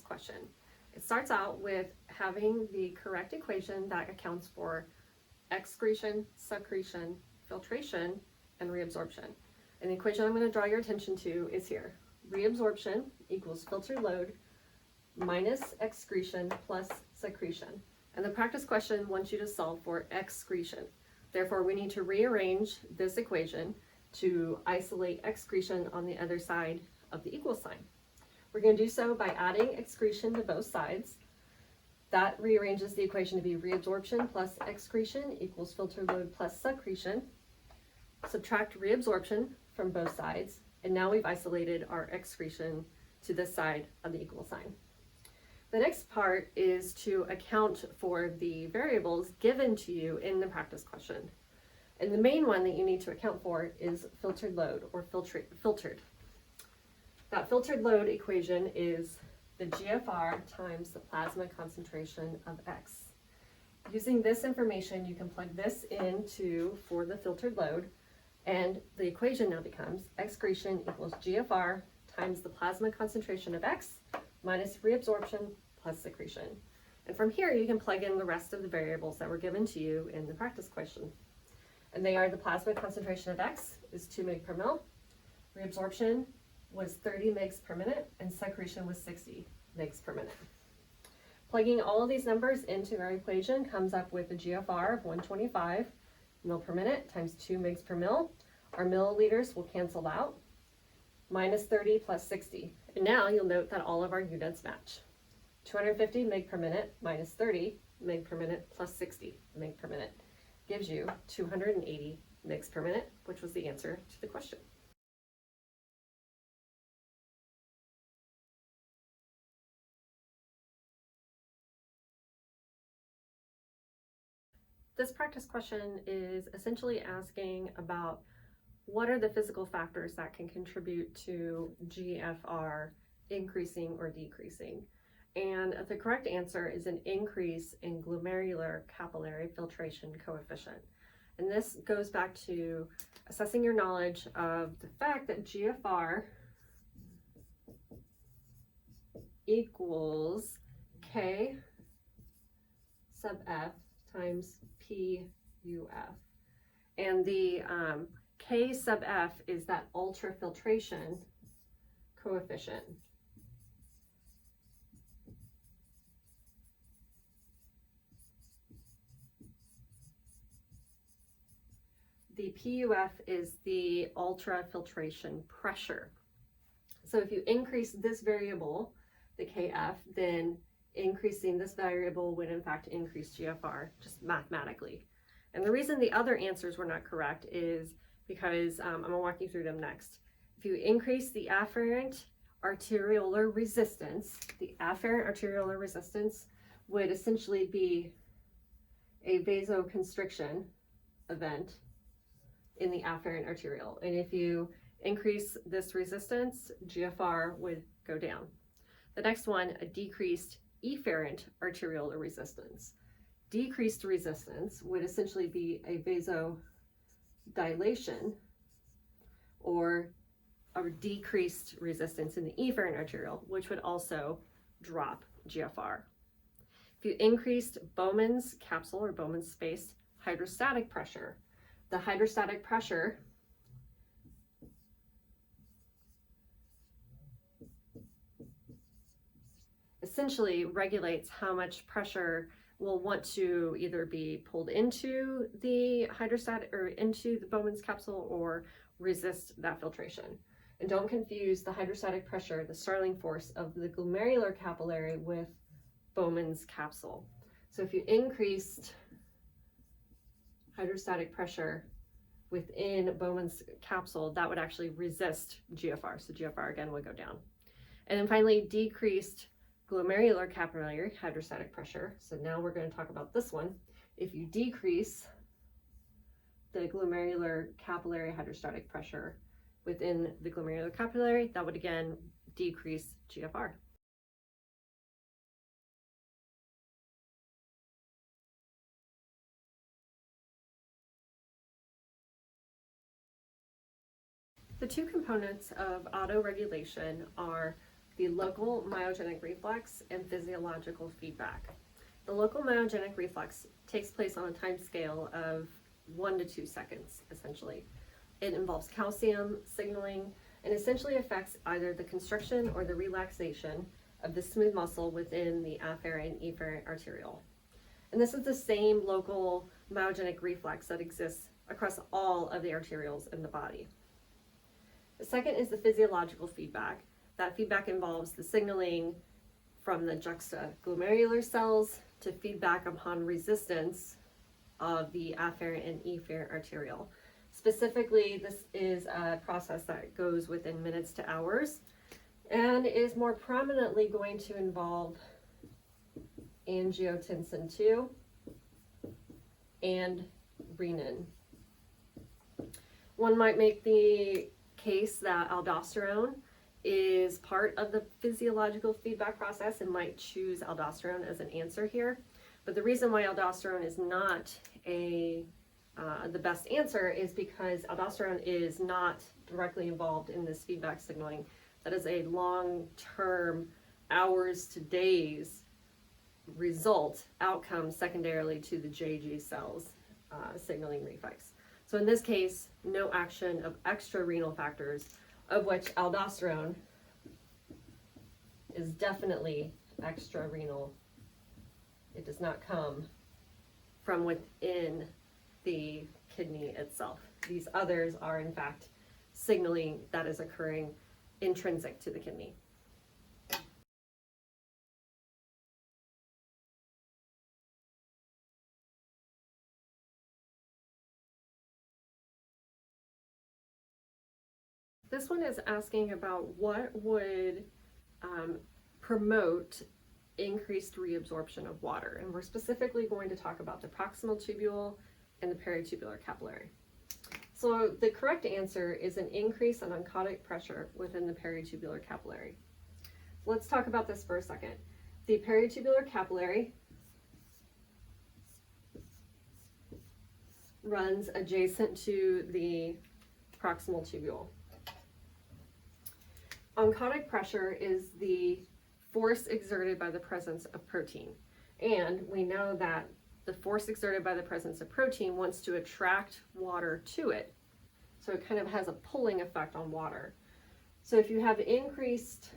question. It starts out with having the correct equation that accounts for excretion, secretion, filtration, and reabsorption. And the equation I'm going to draw your attention to is here. Reabsorption equals filtered load minus excretion plus secretion. And the practice question wants you to solve for excretion. Therefore, we need to rearrange this equation to isolate excretion on the other side of the equal sign. We're going to do so by adding excretion to both sides. That rearranges the equation to be reabsorption plus excretion equals filtered load plus secretion. Subtract reabsorption from both sides, and now we've isolated our excretion to this side of the equal sign. The next part is to account for the variables given to you in the practice question. And the main one that you need to account for is filtered load, or filtered. That filtered load equation is the GFR times the plasma concentration of X. Using this information, you can plug this into for the filtered load, and the equation now becomes excretion equals GFR times the plasma concentration of X minus reabsorption plus secretion. And from here, you can plug in the rest of the variables that were given to you in the practice question. And they are: the plasma concentration of X is 2 mg per mil, reabsorption was 30 mg per minute, and secretion was 60 mg per minute. Plugging all of these numbers into our equation comes up with a GFR of 125 mil per minute times 2 mg per mil. Our milliliters will cancel out, minus 30 plus 60. And now you'll note that all of our units match. 250 mg per minute minus 30 mg per minute plus 60 mg per minute gives you 280 mg per minute, which was the answer to the question. This practice question is essentially asking about what are the physical factors that can contribute to GFR increasing or decreasing. And the correct answer is an increase in glomerular capillary filtration coefficient. And this goes back to assessing your knowledge of the fact that GFR equals K sub F times PUF. And the K sub F is that ultrafiltration coefficient. The PUF is the ultrafiltration pressure. So if you increase this variable, the KF, then increasing this variable would in fact increase GFR, just mathematically. And the reason the other answers were not correct is because I'm going to walk you through them next. If you increase the afferent arteriolar resistance, the afferent arteriolar resistance would essentially be a vasoconstriction event in the afferent arteriole. And if you increase this resistance, GFR would go down. The next one, a decreased efferent arteriolar resistance. Decreased resistance would essentially be a vasodilation or a decreased resistance in the efferent arteriole, which would also drop GFR. If you increased Bowman's capsule or Bowman's space hydrostatic pressure, the hydrostatic pressure essentially regulates how much pressure will want to either be pulled into the hydrostatic or into the Bowman's capsule or resist that filtration. And don't confuse the hydrostatic pressure, the Starling force of the glomerular capillary with Bowman's capsule. So if you increased hydrostatic pressure within Bowman's capsule, that would actually resist GFR. So GFR again would go down. And then finally, decreased glomerular capillary hydrostatic pressure. So now we're going to talk about this one. If you decrease the glomerular capillary hydrostatic pressure within the glomerular capillary, that would again decrease GFR. The two components of autoregulation are the local myogenic reflex and physiological feedback. The local myogenic reflex takes place on a time scale of 1 to 2 seconds, essentially. It involves calcium signaling and essentially affects either the constriction or the relaxation of the smooth muscle within the afferent and efferent arteriole. And this is the same local myogenic reflex that exists across all of the arterioles in the body. The second is the physiological feedback. That feedback involves the signaling from the juxtaglomerular cells to feedback upon resistance of the afferent and efferent arteriole. Specifically, this is a process that goes within minutes to hours and is more prominently going to involve angiotensin II and renin. One might make the case that aldosterone is part of the physiological feedback process and might choose aldosterone as an answer here. But the reason why aldosterone is not the best answer is because aldosterone is not directly involved in this feedback signaling. That is a long-term, hours to days outcome secondarily to the JG cells signaling reflex. So in this case, no action of extra-renal factors, of which aldosterone is definitely extra-renal. It does not come from within the kidney itself. These others are in fact signaling that is occurring intrinsic to the kidney. This one is asking about what would promote increased reabsorption of water, and we're specifically going to talk about the proximal tubule and the peritubular capillary. So the correct answer is an increase in oncotic pressure within the peritubular capillary. Let's talk about this for a second. The peritubular capillary runs adjacent to the proximal tubule. Oncotic pressure is the force exerted by the presence of protein. And we know that the force exerted by the presence of protein wants to attract water to it. So it kind of has a pulling effect on water. So if you have increased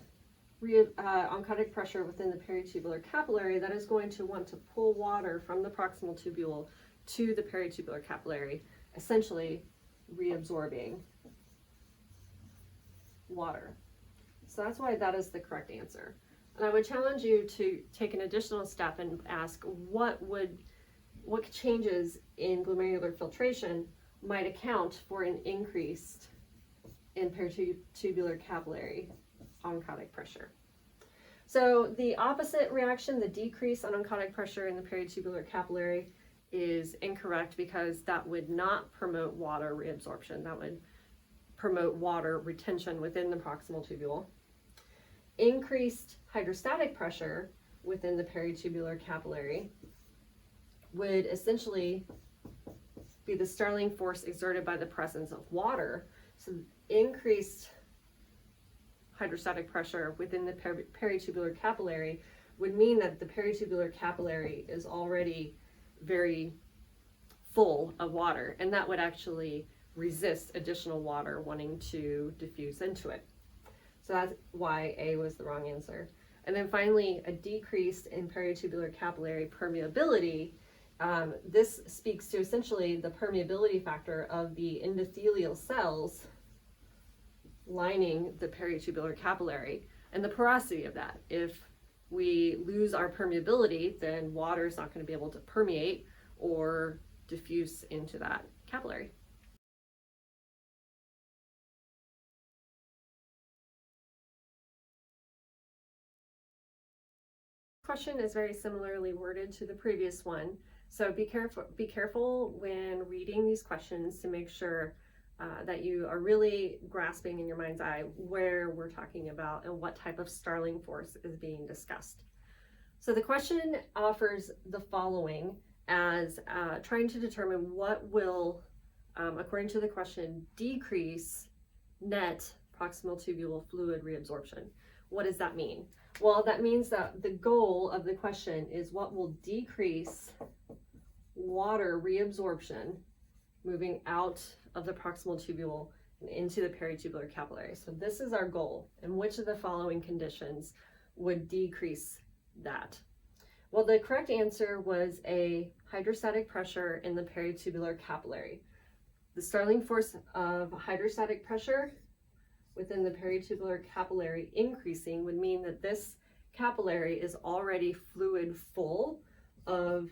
oncotic pressure within the peritubular capillary, that is going to want to pull water from the proximal tubule to the peritubular capillary, essentially reabsorbing water. So that's why that is the correct answer. And I would challenge you to take an additional step and ask what changes in glomerular filtration might account for an increase in peritubular capillary oncotic pressure. So the opposite reaction, the decrease on oncotic pressure in the peritubular capillary, is incorrect because that would not promote water reabsorption. That would promote water retention within the proximal tubule. Increased hydrostatic pressure within the peritubular capillary would essentially be the Starling force exerted by the presence of water. So increased hydrostatic pressure within the peritubular capillary would mean that the peritubular capillary is already very full of water, and that would actually resist additional water wanting to diffuse into it. So that's why A was the wrong answer. And then finally, a decrease in peritubular capillary permeability. This speaks to essentially the permeability factor of the endothelial cells lining the peritubular capillary and the porosity of that. If we lose our permeability, then water is not going to be able to permeate or diffuse into that capillary. Question is very similarly worded to the previous one, so be careful when reading these questions to make sure that you are really grasping in your mind's eye where we're talking about and what type of Starling force is being discussed. So the question offers the following as trying to determine what will, according to the question, decrease net proximal tubule fluid reabsorption. What does that mean? Well, that means that the goal of the question is what will decrease water reabsorption moving out of the proximal tubule and into the peritubular capillary. So this is our goal. And which of the following conditions would decrease that? Well, the correct answer was a hydrostatic pressure in the peritubular capillary. The Starling force of hydrostatic pressure within the peritubular capillary increasing would mean that this capillary is already fluid full of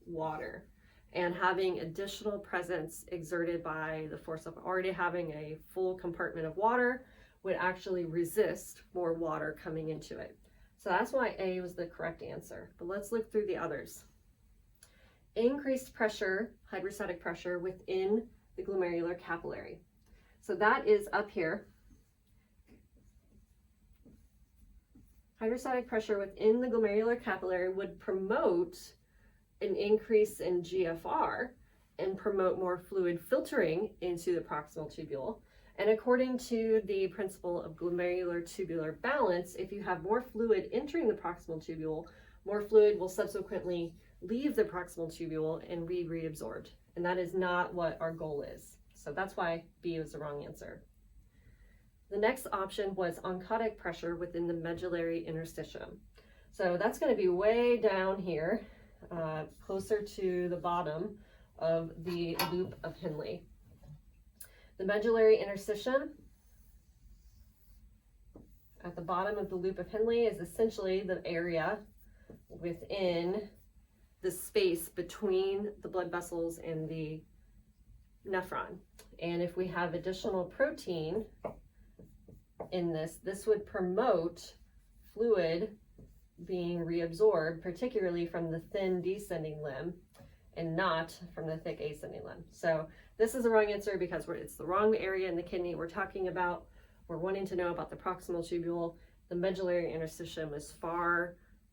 water, and having additional presence exerted by the force of already having a full compartment of water would actually resist more water coming into it. So that's why A was the correct answer. But let's look through the others. Increased pressure, hydrostatic pressure within the glomerular capillary. So that is up here. Hydrostatic pressure within the glomerular capillary would promote an increase in GFR and promote more fluid filtering into the proximal tubule. And according to the principle of glomerular tubular balance, if you have more fluid entering the proximal tubule, more fluid will subsequently leave the proximal tubule and be reabsorbed. And that is not what our goal is. So that's why B was the wrong answer. The next option was oncotic pressure within the medullary interstitium. So that's going to be way down here, closer to the bottom of the loop of Henle. The medullary interstitium at the bottom of the loop of Henle is essentially the area within the space between the blood vessels and the nephron. And if we have additional protein in this would promote fluid being reabsorbed, particularly from the thin descending limb and not from the thick ascending limb. So this is the wrong answer because it's the wrong area in the kidney we're talking about. We're wanting to know about the proximal tubule. The medullary interstitium is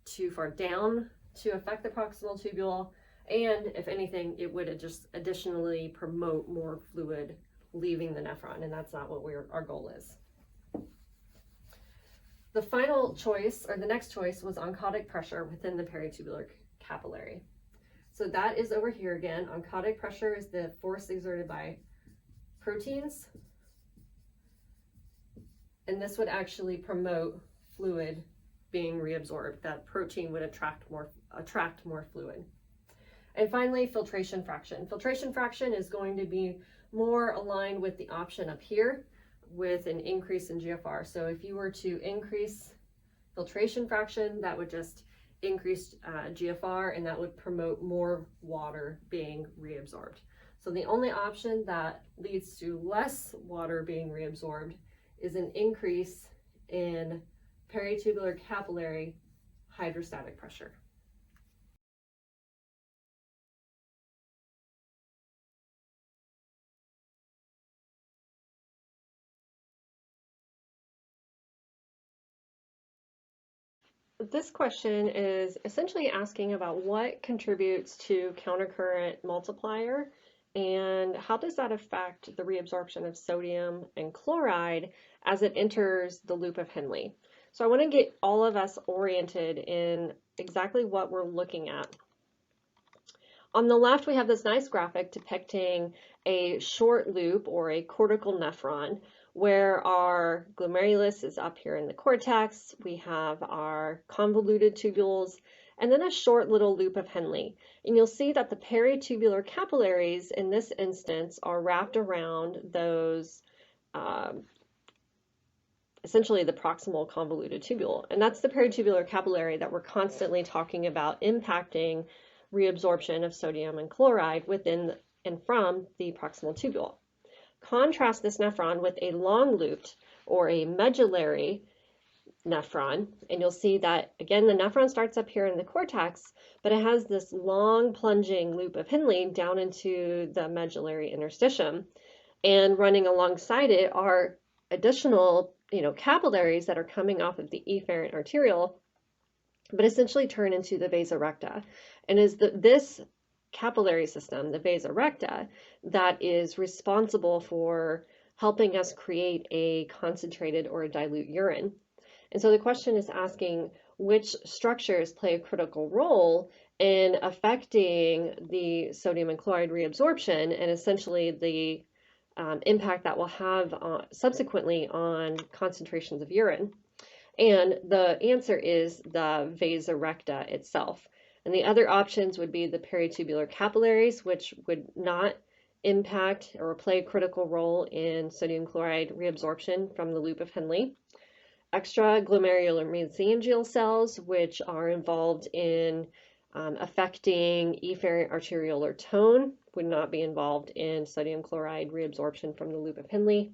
too far down to affect the proximal tubule, and if anything, it would just additionally promote more fluid leaving the nephron, and that's not what our goal is. The final choice, or the next choice, was oncotic pressure within the peritubular capillary. So that is over here again. Oncotic pressure is the force exerted by proteins, and this would actually promote fluid being reabsorbed. That protein would attract more fluid. And finally, filtration fraction. Filtration fraction is going to be more aligned with the option up here with an increase in GFR. So if you were to increase filtration fraction, that would just increase GFR, and that would promote more water being reabsorbed. So the only option that leads to less water being reabsorbed is an increase in peritubular capillary hydrostatic pressure. This question is essentially asking about what contributes to countercurrent multiplier and how does that affect the reabsorption of sodium and chloride as it enters the loop of Henle. So I want to get all of us oriented in exactly what we're looking at. On the left, we have this nice graphic depicting a short loop or a cortical nephron, where our glomerulus is up here in the cortex. We have our convoluted tubules, and then a short little loop of Henle. And you'll see that the peritubular capillaries in this instance are wrapped around those, essentially the proximal convoluted tubule. And that's the peritubular capillary that we're constantly talking about impacting reabsorption of sodium and chloride within and from the proximal tubule. Contrast this nephron with a long looped or a medullary nephron, and you'll see that again the nephron starts up here in the cortex, but it has this long plunging loop of Henle down into the medullary interstitium, and running alongside it are additional capillaries that are coming off of the efferent arteriole, but essentially turn into the vasa recta, and is this capillary system, the vasa recta, that is responsible for helping us create a concentrated or a dilute urine. And so the question is asking which structures play a critical role in affecting the sodium and chloride reabsorption and essentially the impact that will have subsequently on concentrations of urine. And the answer is the vasa recta itself. And the other options would be the peritubular capillaries, which would not impact or play a critical role in sodium chloride reabsorption from the loop of Henle. Extraglomerular mesangial cells, which are involved in affecting efferent arteriolar tone, would not be involved in sodium chloride reabsorption from the loop of Henle.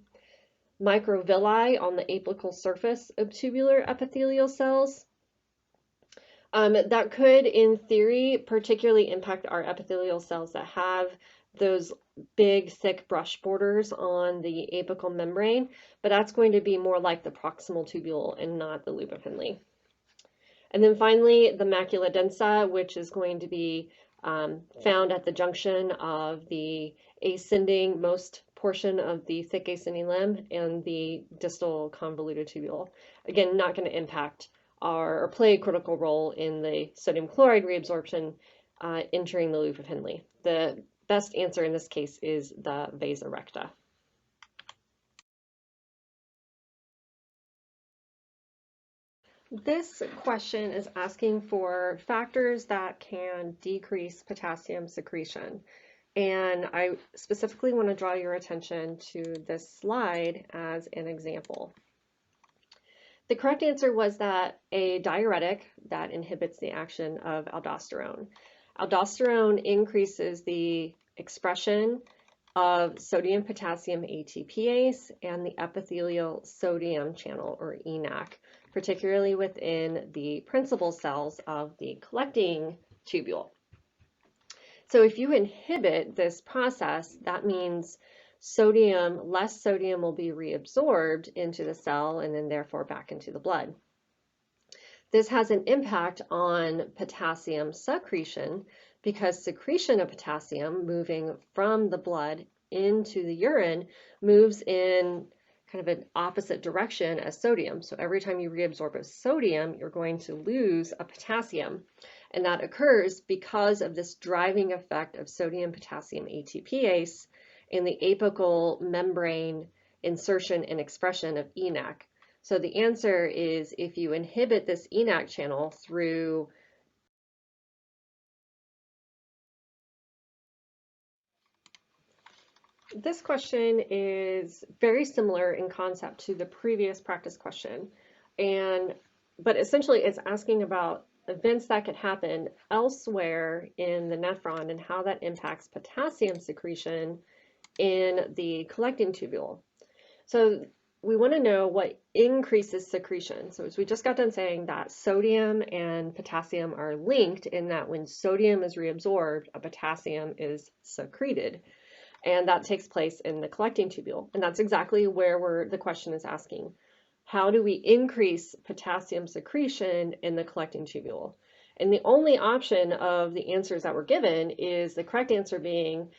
Microvilli on the apical surface of tubular epithelial cells. That could, in theory, particularly impact our epithelial cells that have those big, thick brush borders on the apical membrane, but that's going to be more like the proximal tubule and not the loop of Henle. And then finally, the macula densa, which is going to be found at the junction of the ascending most portion of the thick ascending limb and the distal convoluted tubule. Again, not going to impact or play a critical role in the sodium chloride reabsorption entering the loop of Henle. The best answer in this case is the vasa recta. This question is asking for factors that can decrease potassium secretion. And I specifically want to draw your attention to this slide as an example. The correct answer was that a diuretic that inhibits the action of aldosterone. Aldosterone increases the expression of sodium potassium ATPase and the epithelial sodium channel, or ENaC, particularly within the principal cells of the collecting tubule. So if you inhibit this process, that means less sodium will be reabsorbed into the cell and then therefore back into the blood. This has an impact on potassium secretion because secretion of potassium moving from the blood into the urine moves in kind of an opposite direction as sodium. So every time you reabsorb a sodium, you're going to lose a potassium. And that occurs because of this driving effect of sodium potassium ATPase in the apical membrane insertion and expression of ENaC. So the answer is if you inhibit this ENaC channel through this question is very similar in concept to the previous practice question, but essentially it's asking about events that could happen elsewhere in the nephron and how that impacts potassium secretion in the collecting tubule. So we want to know what increases secretion. So as we just got done saying that sodium and potassium are linked in that when sodium is reabsorbed, a potassium is secreted. And that takes place in the collecting tubule. And that's exactly where the question is asking. How do we increase potassium secretion in the collecting tubule? And the only option of the answers that were given is the correct answer being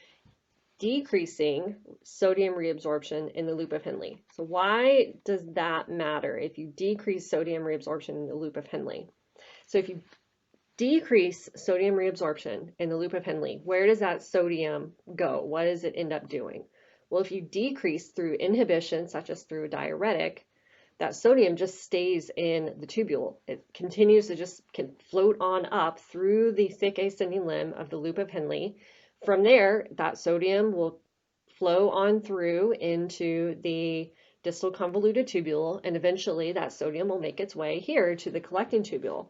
decreasing sodium reabsorption in the loop of Henle. So why does that matter if you decrease sodium reabsorption in the loop of Henle? So if you decrease sodium reabsorption in the loop of Henle, where does that sodium go? What does it end up doing? Well, if you decrease through inhibition, such as through a diuretic, that sodium just stays in the tubule. It continues to just can float on up through the thick ascending limb of the loop of Henle. From there, that sodium will flow on through into the distal convoluted tubule, and eventually that sodium will make its way here to the collecting tubule.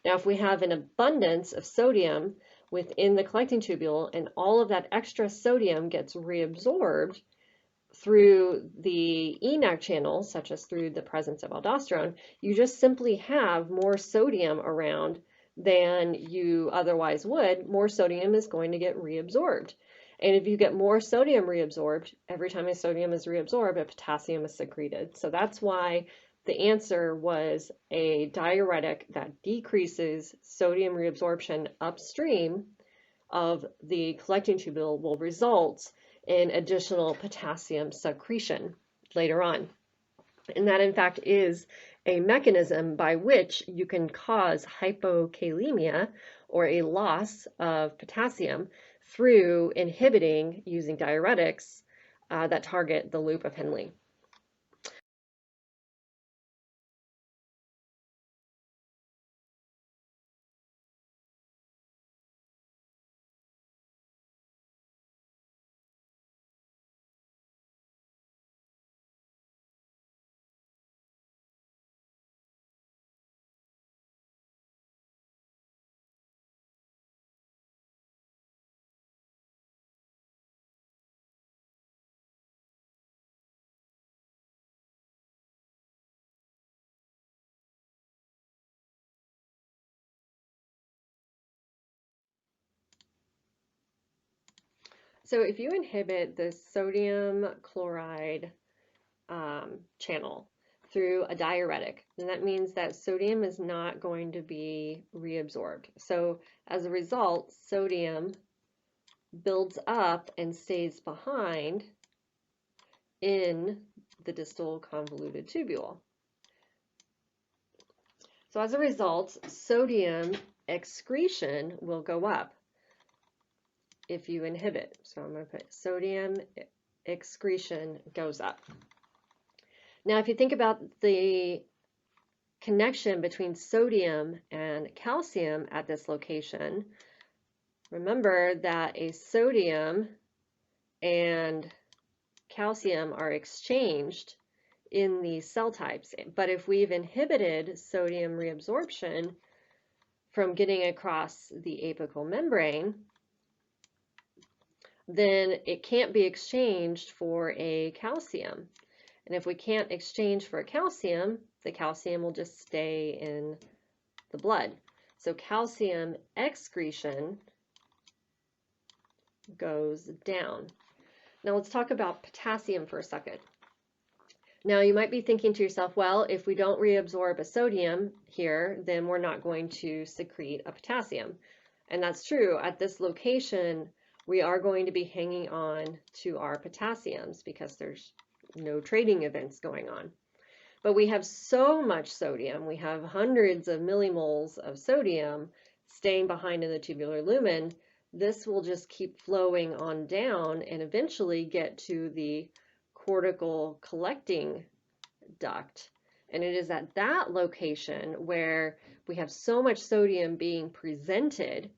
Now, if we have an abundance of sodium within the collecting tubule and all of that extra sodium gets reabsorbed through the ENaC channel, such as through the presence of aldosterone, you just simply have more sodium around than you otherwise would. More sodium is going to get reabsorbed. And if you get more sodium reabsorbed, every time a sodium is reabsorbed, a potassium is secreted. So that's why the answer was a diuretic that decreases sodium reabsorption upstream of the collecting tubule will result in additional potassium secretion later on. And that in fact is a mechanism by which you can cause hypokalemia, or a loss of potassium, through inhibiting using diuretics that target the loop of Henle. So if you inhibit the sodium chloride channel through a diuretic, then that means that sodium is not going to be reabsorbed. So as a result, sodium builds up and stays behind in the distal convoluted tubule. So as a result, sodium excretion will go up if you inhibit. So I'm going to put sodium excretion goes up. Now, if you think about the connection between sodium and calcium at this location, remember that a sodium and calcium are exchanged in these cell types. But if we've inhibited sodium reabsorption from getting across the apical membrane, then it can't be exchanged for a calcium. And if we can't exchange for a calcium, the calcium will just stay in the blood. So calcium excretion goes down. Now let's talk about potassium for a second. Now you might be thinking to yourself, well, if we don't reabsorb a sodium here, then we're not going to secrete a potassium. And that's true. At this location, we are going to be hanging on to our potassiums because there's no trading events going on. But we have so much sodium, we have hundreds of millimoles of sodium staying behind in the tubular lumen. This will just keep flowing on down and eventually get to the cortical collecting duct. And it is at that location where we have so much sodium being presented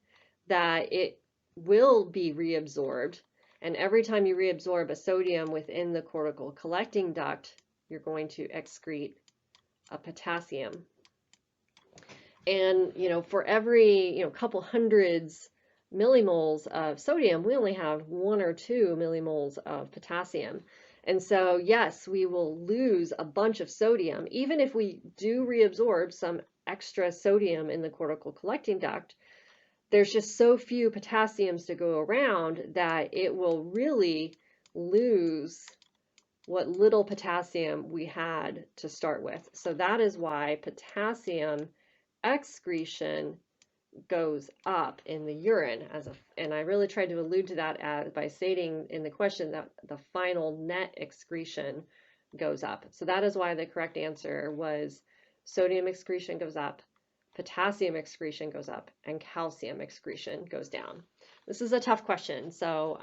that it will be reabsorbed. And every time you reabsorb a sodium within the cortical collecting duct, you're going to excrete a potassium. And, for every, couple hundreds millimoles of sodium, we only have 1 or 2 millimoles of potassium. And so, yes, we will lose a bunch of sodium. Even if we do reabsorb some extra sodium in the cortical collecting duct, there's just so few potassiums to go around that it will really lose what little potassium we had to start with. So that is why potassium excretion goes up in the urine and I really tried to allude to that by stating in the question that the final net excretion goes up. So that is why the correct answer was sodium excretion goes up, potassium excretion goes up, and calcium excretion goes down. This is a tough question, so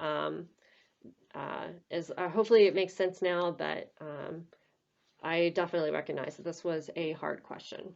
hopefully it makes sense now, but I definitely recognize that this was a hard question.